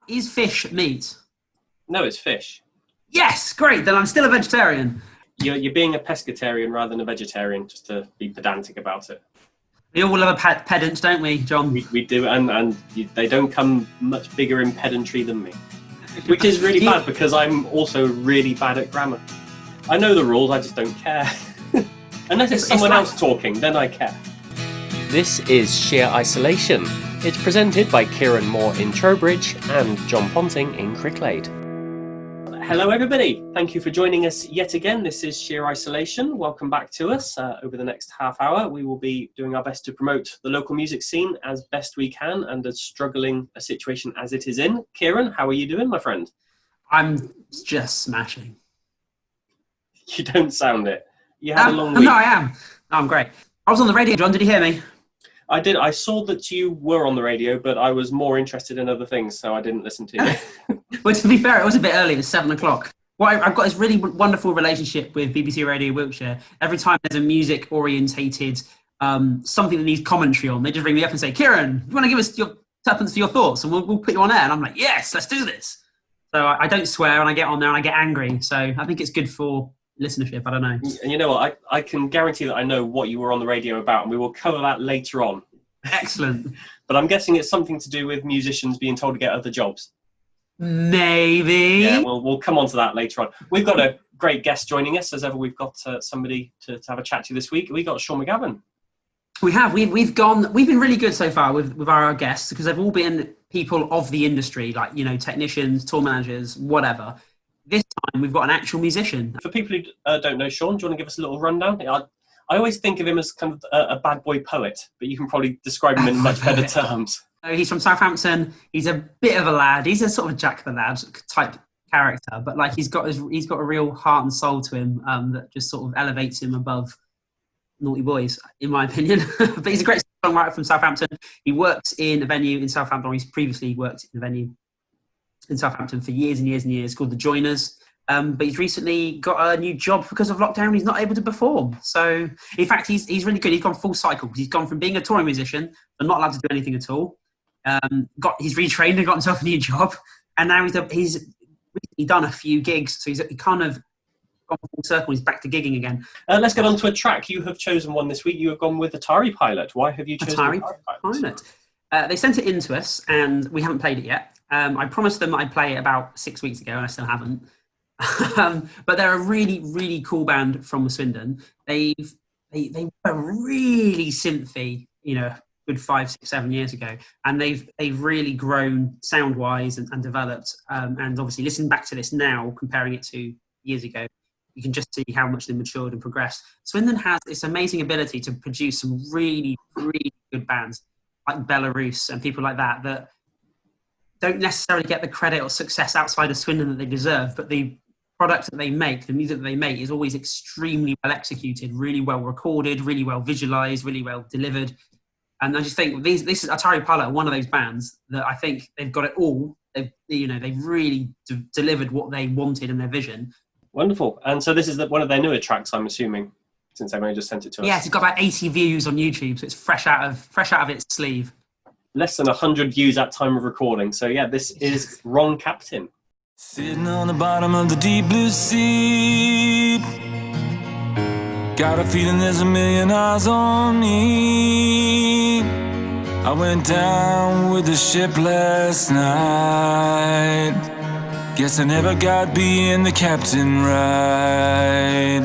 Is fish meat? No, it's fish. Yes, great. Then I'm still a vegetarian. You're being a pescatarian rather than a vegetarian, just to be pedantic about it. We all love a pedant, don't we, John? We do, and they don't come much bigger in pedantry than me. Which is really bad because I'm also really bad at grammar. I know the rules, I just don't care. Unless it's someone else talking, then I care. This is Sheer Isolation. It's presented by Kieran Moore in Trowbridge and Jon Ponting in Cricklade. Hello everybody, thank you for joining us yet again. This is Sheer Isolation. Welcome back to us. Over the next half hour we will be doing our best to promote the local music scene as best we can and as struggling a situation as it is in. Kieran, how are you doing, my friend? I'm just smashing. You don't sound it. You had a long week. No, I am. No, I'm great. I was on the radio, John, did you hear me? I did. I saw that you were on the radio, but I was more interested in other things, so I didn't listen to you. Well, to be fair, it was a bit early. It was 7 o'clock. Well, I've got this really wonderful relationship with BBC Radio Wiltshire. Every time there's a music-orientated something that needs commentary on, they just ring me up and say, Kieran, you want to give us your tuppence for your thoughts? And we'll put you on air. And I'm like, yes, let's do this. So I don't swear, and I get on there and I get angry. So I think it's good for listenership. I don't know. And you know what? I can guarantee that I know what you were on the radio about, and we will cover that later on. Excellent. But I'm guessing it's something to do with musicians being told to get other jobs. Maybe. Yeah, we'll come on to that later on. We've got a great guest joining us. As ever, we've got somebody to have a chat to this week. We got Sean McGowan. We have. We've been really good so far with our guests because they've all been people of the industry, like, you know, technicians, tour managers, whatever. This time we've got an actual musician. For people who don't know Sean, do you want to give us a little rundown? I always think of him as kind of a bad boy poet, but you can probably describe him in much better terms. He's from Southampton. He's a bit of a lad. He's a sort of Jack the Lad type character, but like he's got a real heart and soul to him that just sort of elevates him above naughty boys, in my opinion. But he's a great songwriter from Southampton. He works in a venue in Southampton. He's previously worked in a venue in Southampton for years and years and years called The Joiners. But he's recently got a new job because of lockdown. He's not able to perform. So, in fact, he's really good. He's gone full cycle. He's gone from being a touring musician, but not allowed to do anything at all. He's retrained and got himself a new job. And now he's recently done a few gigs. So he's kind of gone full circle. He's back to gigging again. Let's get on to a track. You have chosen one this week. You have gone with Atari Pilot. Why have you chosen Atari Pilot? They sent it in to us, and we haven't played it yet. I promised them I'd play it about 6 weeks ago, and I still haven't. But they're a really, really cool band from Swindon. They were really synthy, you know, a good 5, 6, 7 years ago, and they've really grown sound wise and developed. And obviously, listening back to this now, comparing it to years ago, you can just see how much they matured and progressed. Swindon has this amazing ability to produce some really, really good bands like Belarus and people like that don't necessarily get the credit or success outside of Swindon that they deserve, but the product that they make, the music that they make, is always extremely well executed, really well recorded, really well visualized, really well delivered. And I just think this is Atari Pilot, one of those bands that I think they've got it all. They've really delivered what they wanted in their vision. Wonderful. And so this is one of their newer tracks, I'm assuming, since they've only just sent it to us. Yes, it's got about 80 views on YouTube, so it's fresh out of its sleeve. Less than 100 views at time of recording. So yeah, this is Wrong Captain. Sitting on the bottom of the deep blue sea, got a feeling there's a million eyes on me. I went down with the ship last night, guess I never got being the captain right.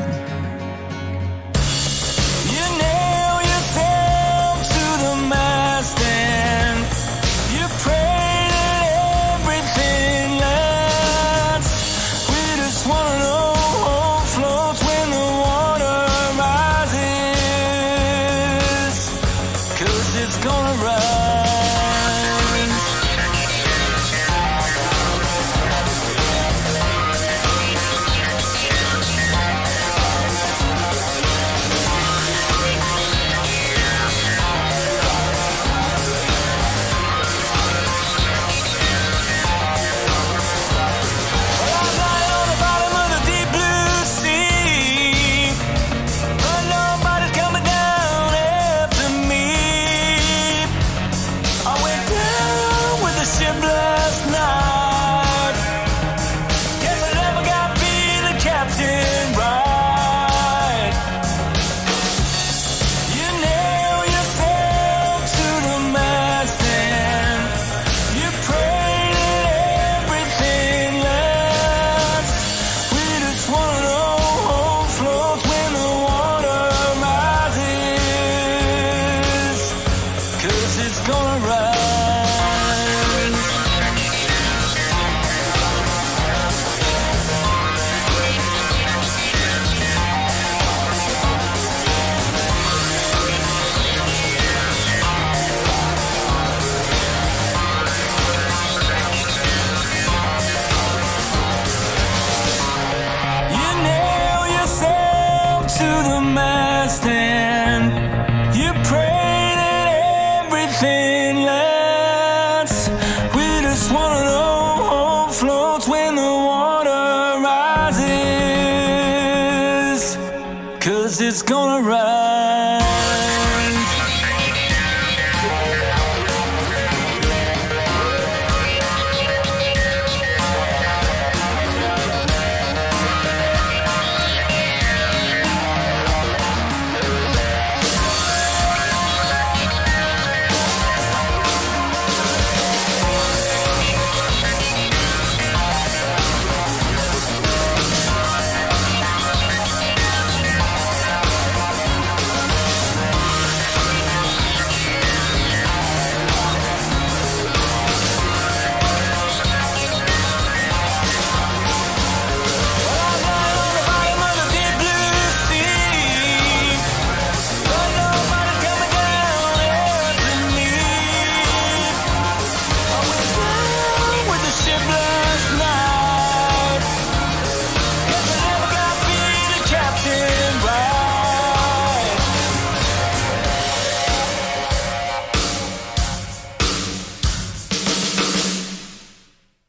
it's gonna rise.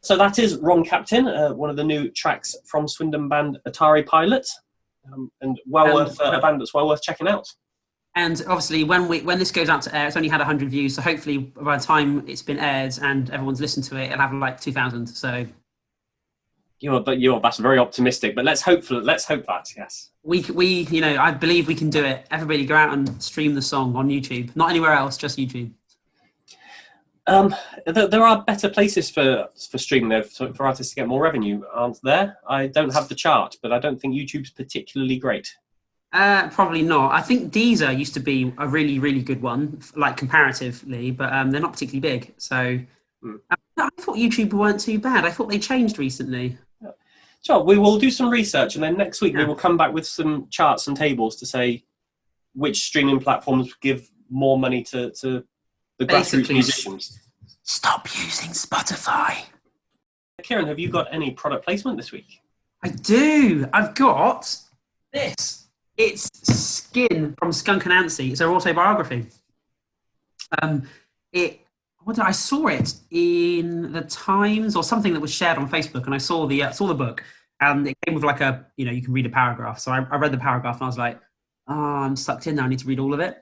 So that is Wrong Captain, one of the new tracks from Swindon band Atari Pilot, and a band that's well worth checking out. And obviously, when this goes out to air, it's only had 100 views. So hopefully, by the time it's been aired and everyone's listened to it, it'll have like 2,000. So that's very optimistic. But let's hope that, yes. We I believe we can do it. Everybody, go out and stream the song on YouTube. Not anywhere else, just YouTube. There are better places for streaming there for artists to get more revenue, aren't there? I don't have the chart, but I don't think YouTube's particularly great. Probably not. I think Deezer used to be a really, really good one, like comparatively, but they're not particularly big. So I thought YouTube weren't too bad. I thought they changed recently. So we will do some research, and then next week we will come back with some charts and tables to say which streaming platforms give more money to the grassroots musicians. Stop using Spotify. Kieran, have you got any product placement this week? I do. I've got this. It's Skin from Skunk Anansie. It's her autobiography. I saw it in the Times or something that was shared on Facebook, and I saw the book, and it came with like you can read a paragraph. So I read the paragraph, and I was like, I'm sucked in now. I need to read all of it.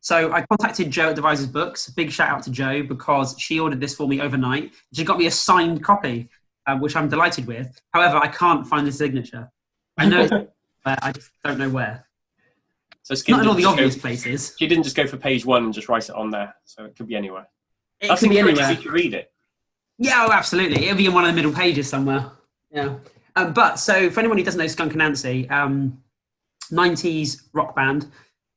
So I contacted Jo at Devises Books. Big shout out to Jo, because she ordered this for me overnight. She got me a signed copy, which I'm delighted with. However, I can't find the signature. I know, but I just don't know where. So Skin not in all the obvious places. She didn't just go for page 1 and just write it on there, so it could be anywhere. It could be anywhere. You can read it. Yeah, absolutely. It'll be in one of the middle pages somewhere. Yeah. But so for anyone who doesn't know Skunk Anansie, 90s rock band.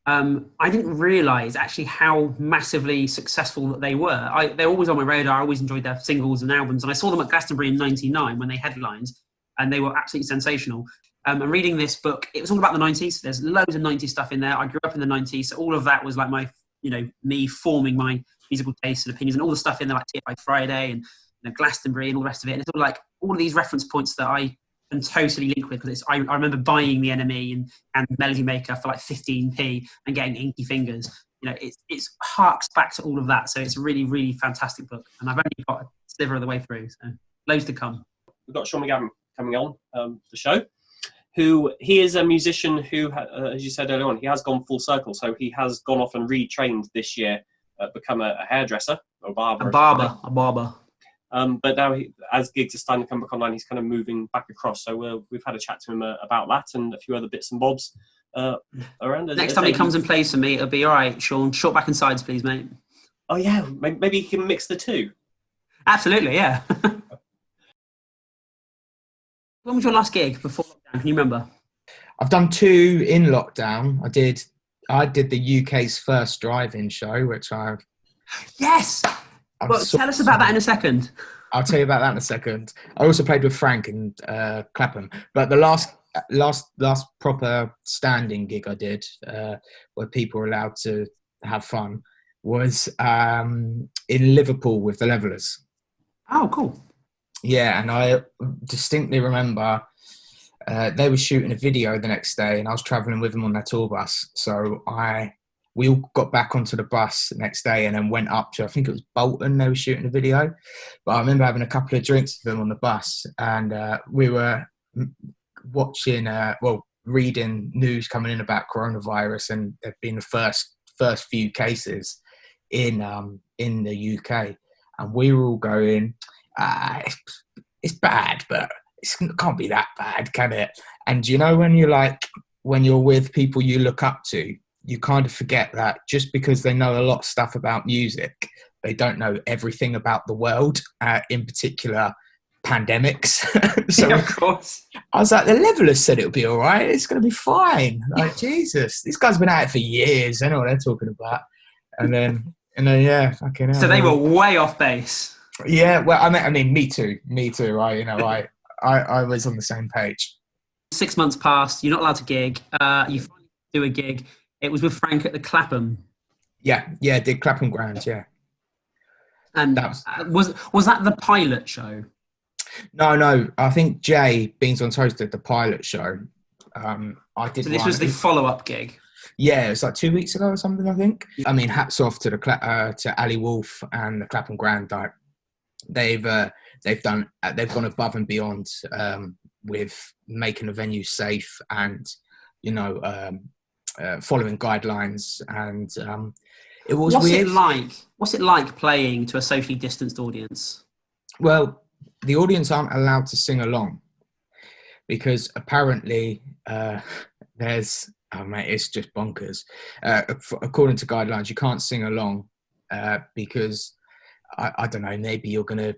I didn't realise actually how massively successful that they were. They're always on my radar. I always enjoyed their singles and albums. And I saw them at Glastonbury in '99 when they headlined, and they were absolutely sensational. And reading this book, it was all about the 90s. There's loads of 90s stuff in there. I grew up in the 90s, so all of that was like me forming my musical tastes and opinions, and all the stuff in there like TFI Friday and Glastonbury and all the rest of it. And it's all like all of these reference points that I can totally link with, because I remember buying the NME and Melody Maker for like 15p and getting inky fingers. It harks back to all of that. So it's a really, really fantastic book, and I've only got a sliver of the way through, so loads to come. We've got Sean McGowan coming on the show. He is a musician who, as you said earlier on, he has gone full circle. So he has gone off and retrained this year, become a hairdresser, or barber. A barber. But now, as gigs are starting to come back online, he's kind of moving back across. So we've had a chat to him about that and a few other bits and bobs around. Next time he comes and plays for me, it'll be all right, Sean. Short back and sides, please, mate. Oh, yeah. Maybe he can mix the two. Absolutely, yeah. When was your last gig before lockdown? Can you remember? I've done 2 in lockdown. I did the UK's first drive-in show, which Yes. Well, tell us about that in a second. I'll tell you about that in a second. I also played with Frank in Clapham, but the last proper standing gig I did, where people were allowed to have fun, was in Liverpool with the Levellers. Oh, cool. Yeah, and I distinctly remember they were shooting a video the next day, and I was travelling with them on their tour bus. So we all got back onto the bus the next day and then went up to, I think it was Bolton, they were shooting a video. But I remember having a couple of drinks with them on the bus, and we were watching, reading news coming in about coronavirus, and there've been the first few cases in the UK, and we were all going, it's bad, but it can't be that bad, can it? And you know, when you're with people you look up to, you kind of forget that just because they know a lot of stuff about music, they don't know everything about the world, in particular pandemics. So Yeah, of course. I was like, the levelers said it'll be all right. It's going to be fine. Like, Jesus, this guy's been at it for years. I know what they're talking about. And then yeah, fucking hell. So they were way off base. Yeah, well, I mean, me too. I was on the same page. 6 months passed. You're not allowed to gig. You finally do a gig. It was with Frank at the Clapham. Yeah, did Clapham Grand, yeah. And That was that the pilot show? No. I think Jay Beans on Toast did the pilot show. I did. So this was the follow-up gig. Yeah, it's like 2 weeks ago or something, I think. I mean, hats off to to Ali Wolf and the Clapham Grand. Like, they've gone above and beyond with making the venue safe and, you know, following guidelines. And it was weird. What's it like playing to a socially distanced audience? Well, the audience aren't allowed to sing along because apparently there's, oh mate, it's just bonkers. According to guidelines, you can't sing along because I don't know, maybe you're going to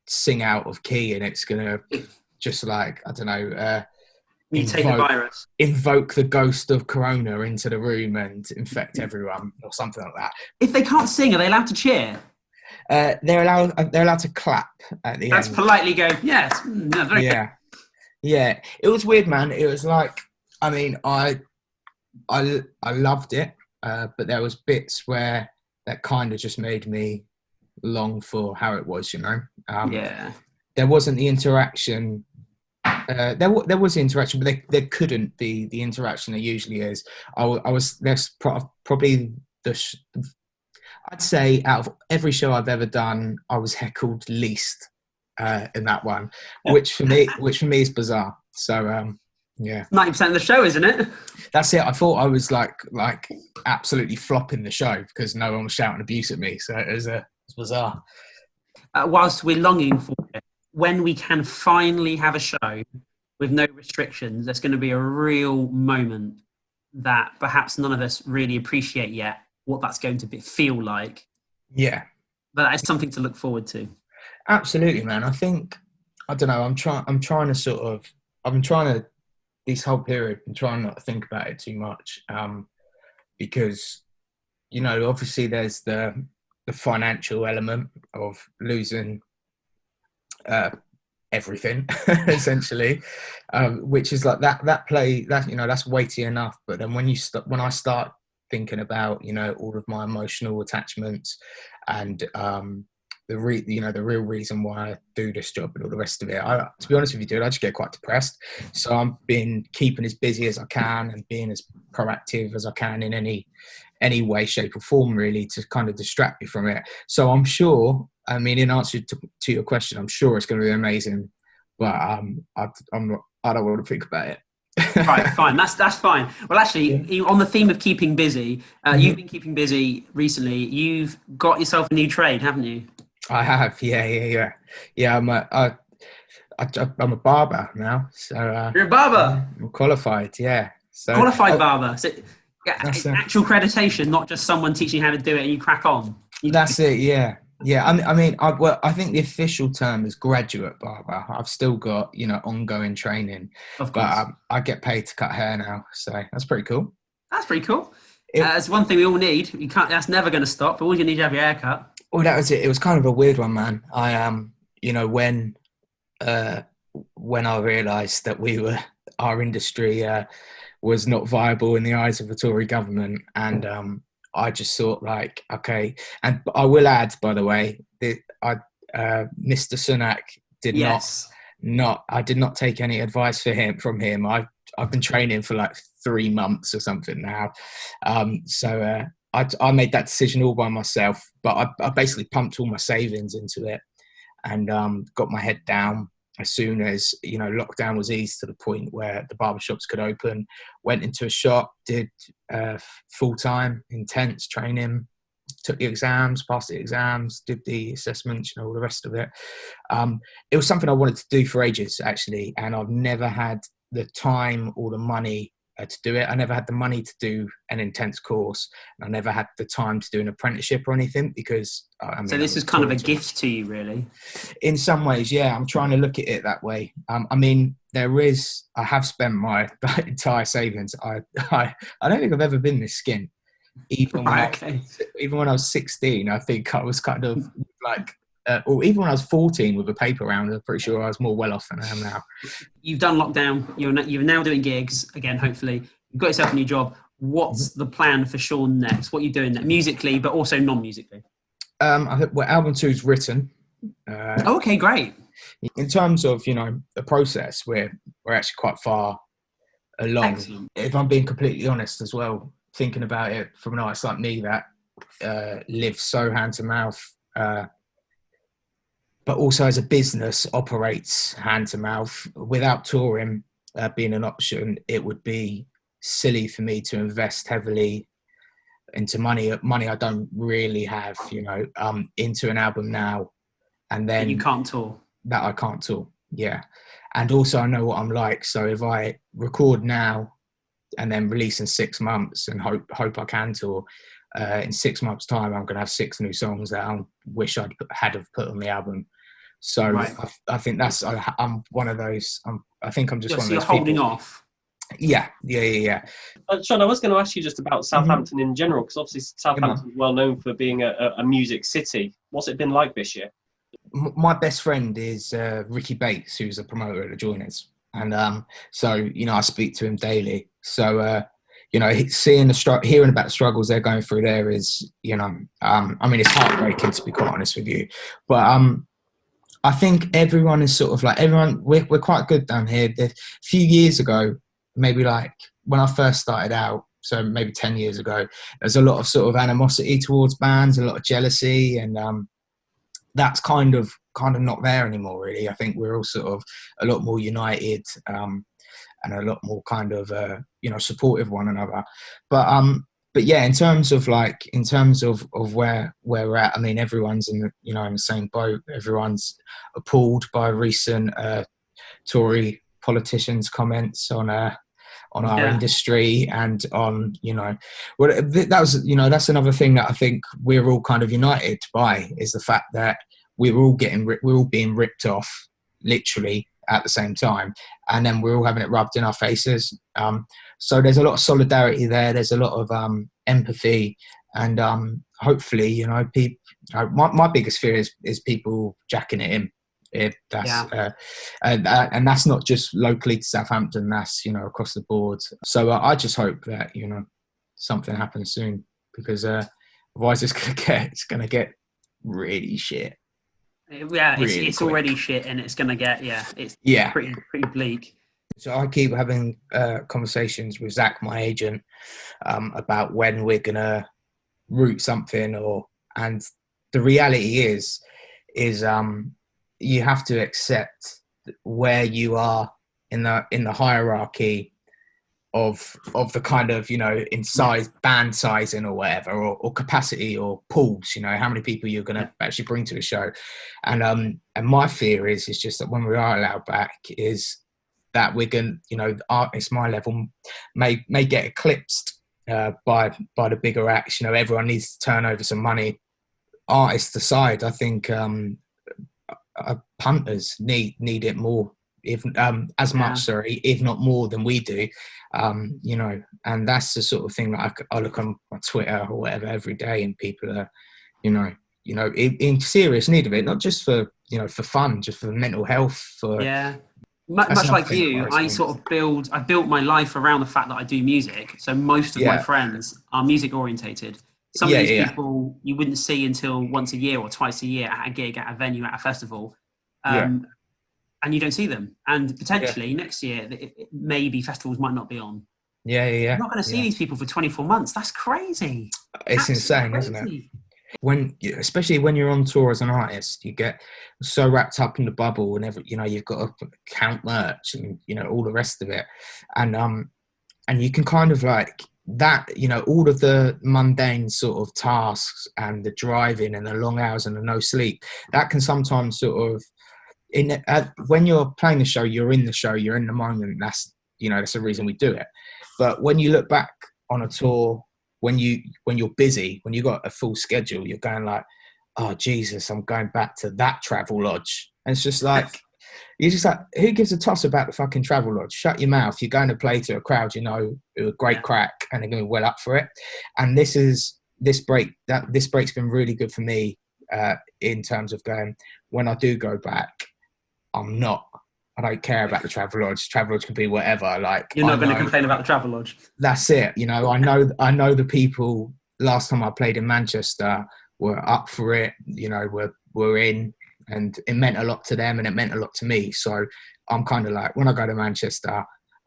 sing out of key and it's going to just like, I don't know, Mutate the virus. Invoke the ghost of Corona into the room and infect everyone or something like that. If they can't sing, are they allowed to cheer? They're allowed to clap at the That's end. politely go, yes. No, very good. Yeah. It was weird, man. It was like, I mean, I loved it, but there was bits where that kind of just made me long for how it was, you know. Yeah. There wasn't the interaction. There was the interaction, but there couldn't be the interaction there usually is. There's probably I'd say out of every show I've ever done, I was heckled least in that one, which for me is bizarre. So yeah, 90% of the show, isn't it? that's it. I thought I was like absolutely flopping the show because no one was shouting abuse at me. So it was bizarre. Whilst we're longing for it, when we can finally have a show with no restrictions, there's going to be a real moment that perhaps none of us really appreciate yet what that's going to feel like. Yeah. But that is something to look forward to. Absolutely, man. I think, I don't know, I'm trying to this whole period and trying not to think about it too much, because, you know, obviously there's the financial element of losing everything essentially, which is like that play, that, you know, that's weighty enough. But then when I start thinking about, you know, all of my emotional attachments and the real reason why I do this job and all the rest of it, to be honest with you, dude, I just get quite depressed. So I've been keeping as busy as I can and being as proactive as I can in any way, shape or form, really, to kind of distract me from it. So I'm sure, I mean, in answer to your question, I'm sure it's going to be amazing, but I don't want to think about it. Right, fine. That's fine. Well, actually, on the theme of keeping busy, you've been keeping busy recently. You've got yourself a new trade, haven't you? I have, yeah. I'm a barber now. So You're a barber. I'm qualified, yeah. So Qualified barber. So, actual accreditation, not just someone teaching you how to do it and you crack on. That's it, yeah. I think the official term is graduate barber. I've still got, you know, ongoing training, but I get paid to cut hair now, so that's pretty cool. That's pretty cool. It's one thing we all need. You can't. That's never going to stop. But all you need to have your hair cut. Well, that was it. It was kind of a weird one, man. I you know, when I realised that our industry was not viable in the eyes of the Tory government, and I just thought, like, okay. And I will add, by the way, that Mr. Sunak I did not take any advice from him. I've been training for like 3 months or something now. So I made that decision all by myself, but I basically pumped all my savings into it and got my head down as soon as, lockdown was eased to the point where the barbershops could open, went into a shop, did full-time, intense training, took the exams, passed the exams, did the assessments, all the rest of it. It was something I wanted to do for ages, actually, and I've never had the time or the money to do it. I never had the money to do an intense course, and I never had the time to do an apprenticeship or anything, because so this is kind of a gift to you, really. In some ways, yeah. I'm trying to look at it that way. I have spent my entire savings. I don't think I've ever been this skint. Even when I was 16, I think I was kind of like, or even when I was 14 with a paper round, I'm pretty sure I was more well off than I am now. You've done lockdown. You're now doing gigs again. Hopefully, you've got yourself a new job. What's the plan for Sean next? What are you doing musically, but also non-musically? I think album 2's written. Okay, great. In terms of the process, we're actually quite far along. Excellent. If I'm being completely honest as well, thinking about it from an artist like me that lives so hand to mouth, but also as a business operates hand to mouth, without touring being an option, it would be silly for me to invest heavily into money I don't really have, into an album now, and then you can't tour. That I can't tour, yeah. And also I know what I'm like, so if I record now and then release in 6 months and hope I can tour, in 6 months' time I'm going to have 6 new songs that I wish I'd have put on the album. So right. I think I'm one of those. I think I'm just one of those. You're holding people. Off. Yeah. Sean, I was going to ask you just about Southampton in general, because obviously Southampton is well known for being a music city. What's it been like this year? My best friend is Ricky Bates, who's a promoter at the Joiners, and so I speak to him daily. So hearing about the struggles they're going through there is it's heartbreaking, to be quite honest with you. But I think everyone is sort of like we're quite good down here. A few years ago, maybe like when I first started out, so maybe 10 years ago, there's a lot of sort of animosity towards bands, a lot of jealousy, and that's kind of not there anymore, really. I think we're all sort of a lot more united and a lot more kind of supportive of one another. But yeah, in terms of where we're at, I mean, everyone's in the same boat. Everyone's appalled by recent Tory politicians' comments on our industry, and on that's another thing that I think we're all kind of united by, is the fact that we're all being ripped off literally at the same time, and then we're all having it rubbed in our faces. So there's a lot of solidarity there. There's a lot of empathy, and hopefully, people. My biggest fear is people jacking it in. And that's not just locally to Southampton. That's across the board. So I just hope that something happens soon, because otherwise it's gonna get really shit. Yeah, it's already shit, and it's gonna get pretty bleak. So I keep having conversations with Zach, my agent, about when we're gonna route something, and the reality is you have to accept where you are in the hierarchy of the kind of in size, band sizing or whatever, or capacity or pools, how many people you're going to actually bring to a show. And my fear is just that when we are allowed back, is that we're going artists my level may get eclipsed by the bigger acts. Everyone needs to turn over some money. Artists aside, I think punters need it more, if not more than we do, and that's the sort of thing that I look on my Twitter or whatever every day, and people are in serious need of it, not just for for fun, just for mental health. Much like you, I built my life around the fact that I do music, so most of my friends are music orientated. Some of these people you wouldn't see until once a year or twice a year at a gig, at a venue, at a festival. And you don't see them. And potentially next year, maybe festivals might not be on. You're not going to see these people for 24 months. That's crazy. It's insane, isn't it? especially when you're on tour as an artist, you get so wrapped up in the bubble, and you've got to count merch and all the rest of it, and you can kind of like that, all of the mundane sort of tasks and the driving and the long hours and the no sleep, that can sometimes sort of when you're playing the show, you're in the show, you're in the moment. That's the reason we do it. But when you look back on a tour, when you're busy, when you got a full schedule, you're going like, oh Jesus, I'm going back to that travel lodge. And it's just like, you're just like, who gives a toss about the fucking travel lodge? Shut your mouth. You're going to play to a crowd, who are great crack, and they're going to be well up for it. And this break's been really good for me in terms of going, when I do go back, I don't care about the travel lodge. Travel lodge can be whatever. Like, you're not going to complain about the travel lodge. That's it. I know the people last time I played in Manchester were up for it. Were in, and it meant a lot to them, and it meant a lot to me. So I'm kind of like, when I go to Manchester,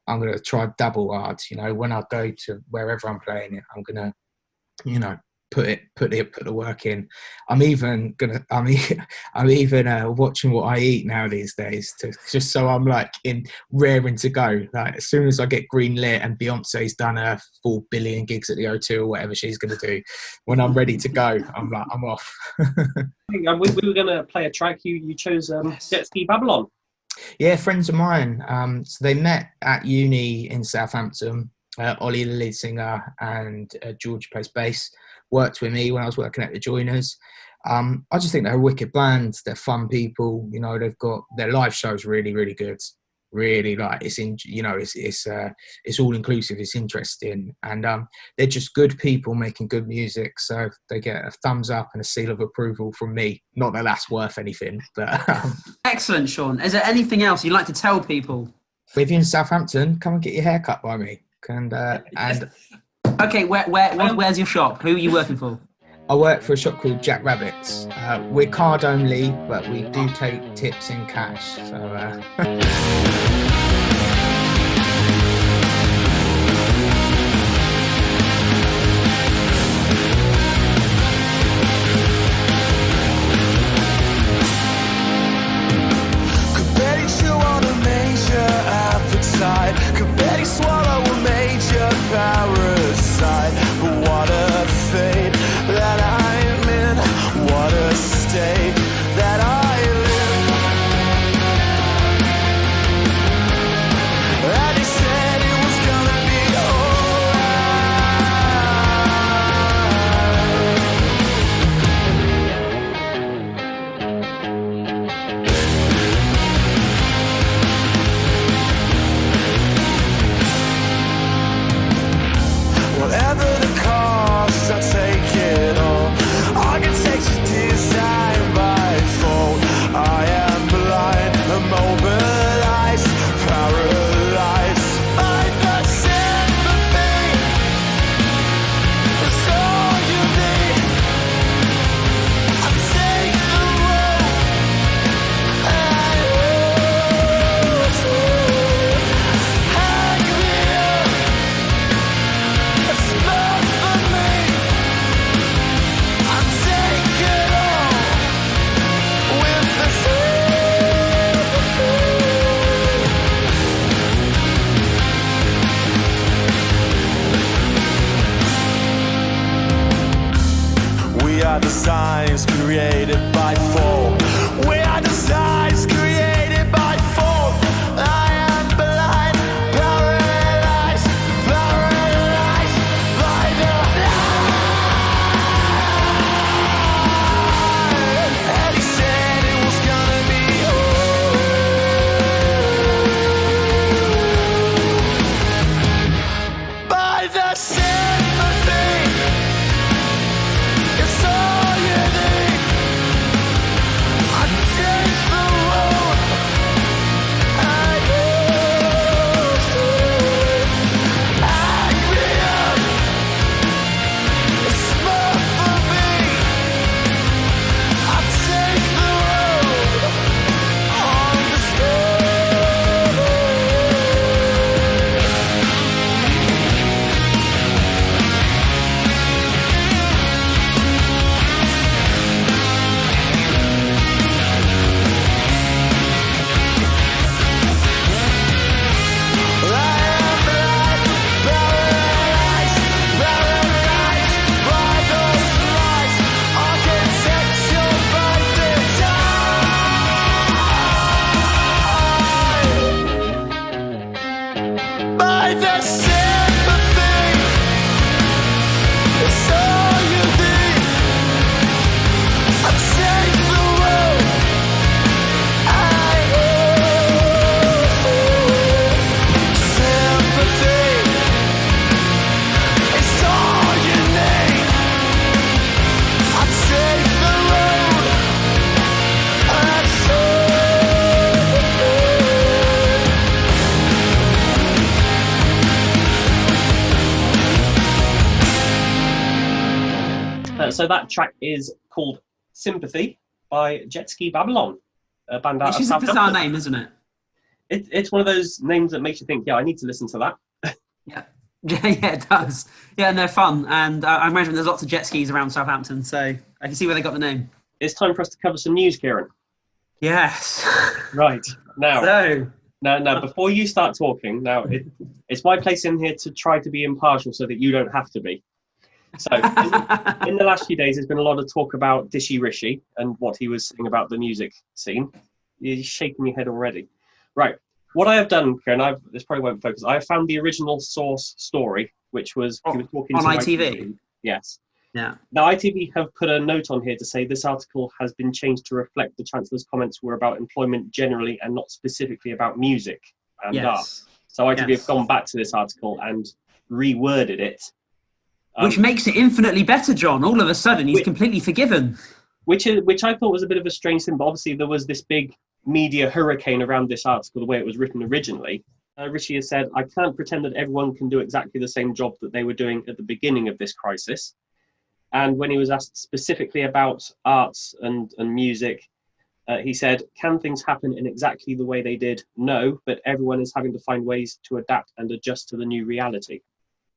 I'm going to try double hard. When I go to wherever I'm playing it, I'm going to, put the work in. I'm even watching what I eat now these days, just so I'm like raring to go. Like, as soon as I get green lit and Beyonce's done her 4 billion gigs at the O2 or whatever she's going to do, when I'm ready to go, I'm off. We were going to play a track. You chose Jetski Babylon. Yeah, friends of mine. So they met at uni in Southampton. Ollie, the lead singer, and George plays bass, worked with me when I was working at the Joiners. I just think they're a wicked band. They're fun people. They've got their live shows really, really good. Really, like, it's all inclusive. It's interesting, and they're just good people making good music. So they get a thumbs up and a seal of approval from me. Not that that's worth anything, but excellent, Sean. Is there anything else you'd like to tell people? If you're in Southampton, come and get your hair cut by me. And okay, where's your shop? Who are you working for? I work for a shop called Jack Rabbit's. We're card only, but we do take tips in cash. So. Could barely swallow a major parasite. But what a fate that I'm in, what a state that I live. So that track is called Sympathy by Jetski Babylon, a band out Which of is a Southampton. bizarre name, isn't it? It's one of those names that makes you think, yeah, I need to listen to that. Yeah. Yeah, it does. Yeah, and they're fun. And I imagine there's lots of jet skis around Southampton, so I can see where they got the name. It's time for us to cover some news, Kieran. Yes. Right. Now, So, now, before you start talking, now it's my place in here to try to be impartial so that you don't have to be. So, in the last few days, there's been a lot of talk about Dishy Rishi and what he was saying about the music scene. You're shaking your head already. Right. What I have done, Kieran, this probably won't focus. I have found the original source story, which was he was talking on to ITV. Yes. Yeah. Now, ITV have put a note on here to say this article has been changed to reflect the Chancellor's comments were about employment generally and not specifically about music and art. Yes. So ITV have gone back to this article and reworded it. Which makes it infinitely better, John. All of a sudden, he's completely forgiven. Which I thought was a bit of a strange thing, but obviously there was this big media hurricane around this article, the way it was written originally. Rishi has said, I can't pretend that everyone can do exactly the same job that they were doing at the beginning of this crisis. And when he was asked specifically about arts and music, he said, can things happen in exactly the way they did? No, but everyone is having to find ways to adapt and adjust to the new reality.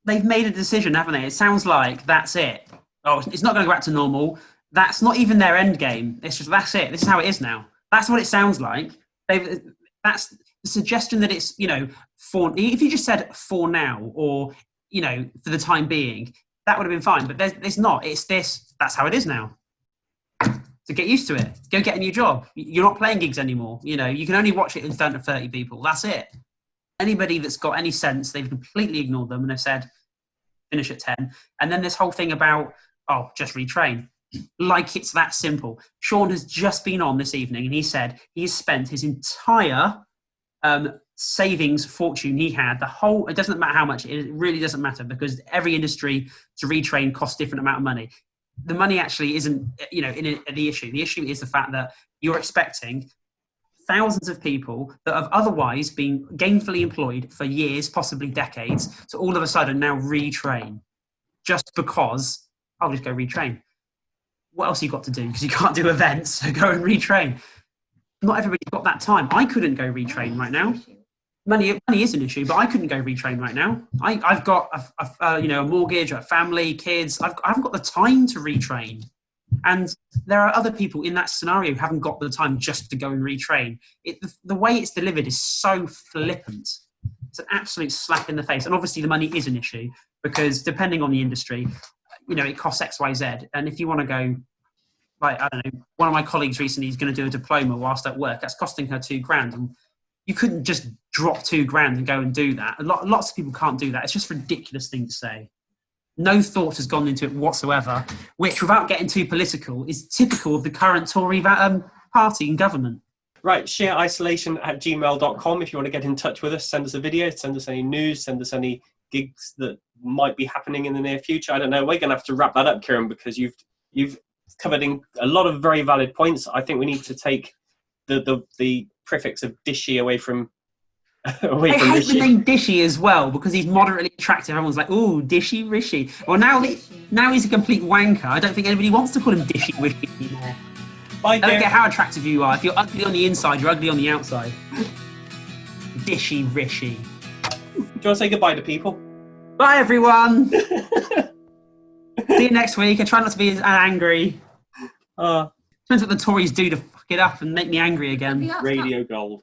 They've made a decision, haven't they? It sounds like that's it. Oh, it's not going to go back to normal. That's not even their end game. It's just, that's it. This is how it is now. That's what it sounds like. That's the suggestion that it's, if you just said for now or, for the time being, that would have been fine. But there's not. It's this. That's how it is now. So get used to it. Go get a new job. You're not playing gigs anymore. You can only watch it in front of 30 people. That's it. Anybody that's got any sense, they've completely ignored them and they've said, finish at 10. And then this whole thing about, just retrain. Like it's that simple. Sean has just been on this evening and he said he's spent his entire savings fortune he had, it doesn't matter how much, it really doesn't matter because every industry to retrain costs different amount of money. The money actually isn't, the issue. The issue is the fact that you're expecting thousands of people that have otherwise been gainfully employed for years, possibly decades, to all of a sudden now retrain just because I'll just go retrain. What else have you got to do? Because you can't do events, so go and retrain. Not everybody's got that time. I couldn't go retrain right now. Money is an issue, but I couldn't go retrain right now. I've got a mortgage, a family, kids. I haven't got the time to retrain. And there are other people in that scenario who haven't got the time just to go and retrain. The way it's delivered is so flippant. It's an absolute slap in the face. And obviously the money is an issue because depending on the industry, it costs X, Y, Z. And if you want to go, like, I don't know, one of my colleagues recently is going to do a diploma whilst at work. That's costing her £2,000. And you couldn't just drop £2,000 and go and do that. Lots of people can't do that. It's just a ridiculous thing to say. No thought has gone into it whatsoever, which, without getting too political, is typical of the current Tory party and government. Right, shareisolation@gmail.com if you want to get in touch with us. Send us a video, send us any news, send us any gigs that might be happening in the near future. I don't know. We're going to have to wrap that up, Kieran, because you've covered in a lot of very valid points. I think we need to take the prefix of dishy away from I hate the name Dishy as well because he's moderately attractive. Everyone's like, "Ooh, Dishy Rishi." Well, now he's a complete wanker. I don't think anybody wants to call him Dishy Rishi anymore. I don't care how attractive you are. If you're ugly on the inside, you're ugly on the outside. Dishy Rishi. Do you want to say goodbye to people? Bye, everyone. See you next week. I try not to be as angry. Depends what the Tories do to fuck it up and make me angry again. Radio gold.